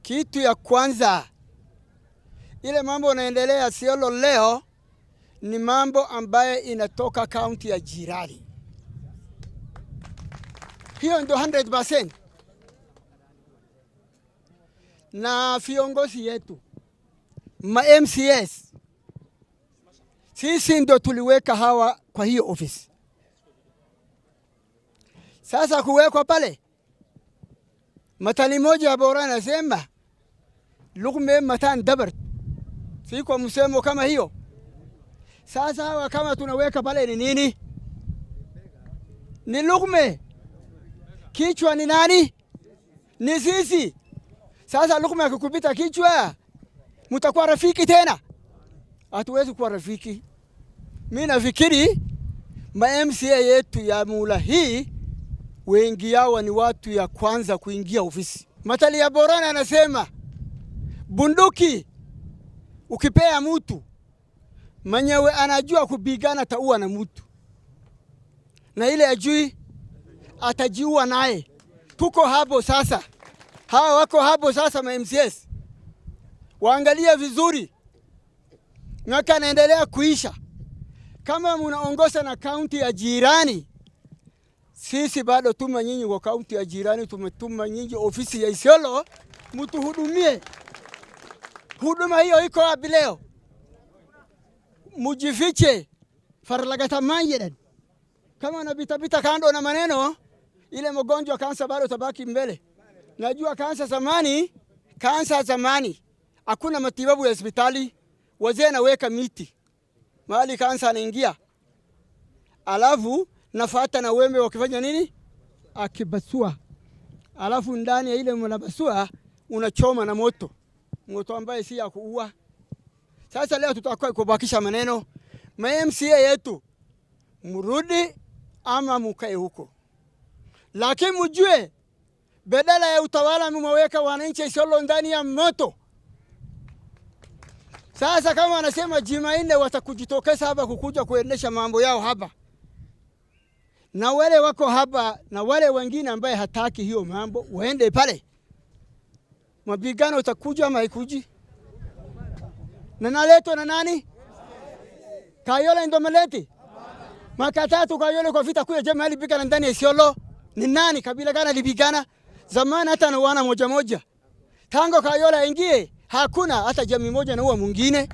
Kitu ya kwanza, ile mambo yanaendelea Isiolo leo ni mambo ambaye inatoka kaunti ya jirani. Hiyo ndio 100%. Na viongozi yetu ma MCS, sisi ndio tuliweka hawa kwa hiyo ofisi. Sasa kuwekwa pale, matali moja ya bora anasema lugme matan dabar, siko msemo kama hiyo. Sasa hawa kama tunaweka pale ni nini? Ni lugme. Kichwa ni nani? Ni sisi. Sasa lugme akikupita kichwa, mtakuwa rafiki tena? Hatuwezi kuwa rafiki. Mimi nafikiri ma MCA yetu ya mula hii wengi yao ni watu ya kwanza kuingia ofisi. Matali ya Borana anasema bunduki ukipea mtu mwenyewe anajua kupigana taua na mtu, na ile ajui atajiua naye. Tuko hapo sasa, hawa wako hapo sasa. Ma MCS waangalia vizuri, mwaka naendelea kuisha. Kama mnaongoza na kaunti ya jirani, sisi bado tuma nyinyi kwa kaunti ya jirani, tumetuma nyinyi ofisi ya Isiolo mtuhudumie. Huduma hiyo iko wapi leo? Mujifiche farlagata manyedan. Kama unapita kando na maneno, ile mgonjwa kansa bado tabaki mbele. Najua kansa zamani hakuna matibabu ya hospitali, wazee naweka miti mahali kansa anaingia, alafu nafuata na wembe wakifanya nini? Akibasua, alafu ndani ya ile mnabasua unachoma na moto ambaye si ya kuua. Sasa leo tutakuwa kubakisha maneno. Ma MCA yetu mrudi ama mukae huko, lakini mjue badala ya utawala mmeweka wananchi Isiolo ndani ya moto. Sasa kama anasema Jumanne watakujitokeza hapa kukuja kuendesha mambo yao hapa, na wale wako hapa na wale wengine ambaye hataki hiyo mambo waende pale, mapigano utakuja ama haikuji? Na naletwa na nani? Kayole ndo maleti makatatu. Kayole kwa vita kuya jamaa alipigana ndani ya Isiolo ni nani? Kabila gani alipigana zamani? Hata na wana moja tango Kayole ingie hakuna hata jamii moja na huwa mwingine.